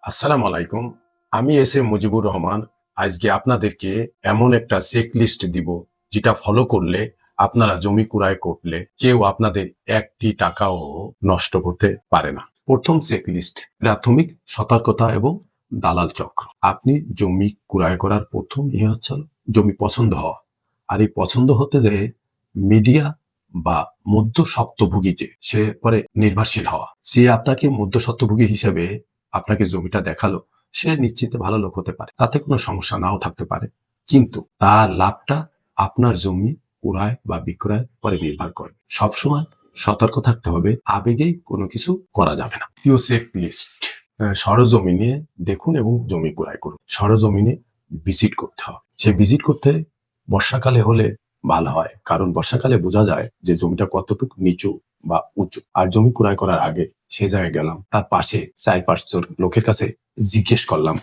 আসসালামু আলাইকুম। আমি এস এ মুজিবুর রহমান। আজকে আপনাদেরকে এমন একটা চেক লিস্ট দিব, যেটা ফলো করলে আপনারা জমি ক্রয় করলে কেউ আপনাদের একটি টাকাও নষ্ট করতে পারে না। প্রথম চেক লিস্ট, প্রাথমিক সতর্কতা এবং দালাল চক্র। আপনি জমি ক্রয় করার প্রথম হচ্ছে জমি পছন্দ হওয়া। আর এই পছন্দ হতে দেয় মিডিয়া বা মধ্যস্বত্বভোগী, যে সে পরে নির্ভরশীল হওয়া। সে আপনাকে মধ্যস্বত্বভোগী হিসেবে আপনাকে জমিটা দেখালো, সে নিশ্চিত ভালো লোক হতে পারে, তাতে কোনো সমস্যা নাও থাকতে পারে, কিন্তু তার লাভটা আপনার জমি ক্রয় বা বিক্রয় পরে নির্ভর করে। সবসময় সতর্ক থাকতে হবে, আবেগেই কোনো কিছু করা যাবে না। প্রিয় চেক লিস্ট, সরজমিনে দেখুন এবং জমি ক্রয় করুন। সরজমিনে ভিজিট করতে হবে। সে ভিজিট করতে বর্ষাকালে হলে ভালো হয়, কারণ বর্ষাকালে বোঝা যায় যে জমিটা কতটুকু নিচু বা উঁচু। আর জমি ক্রয় করার আগে সে জায়গায় গেলাম, তার পাশে ৪-৫ জন লোকের কাছে জিজ্ঞেস করলাম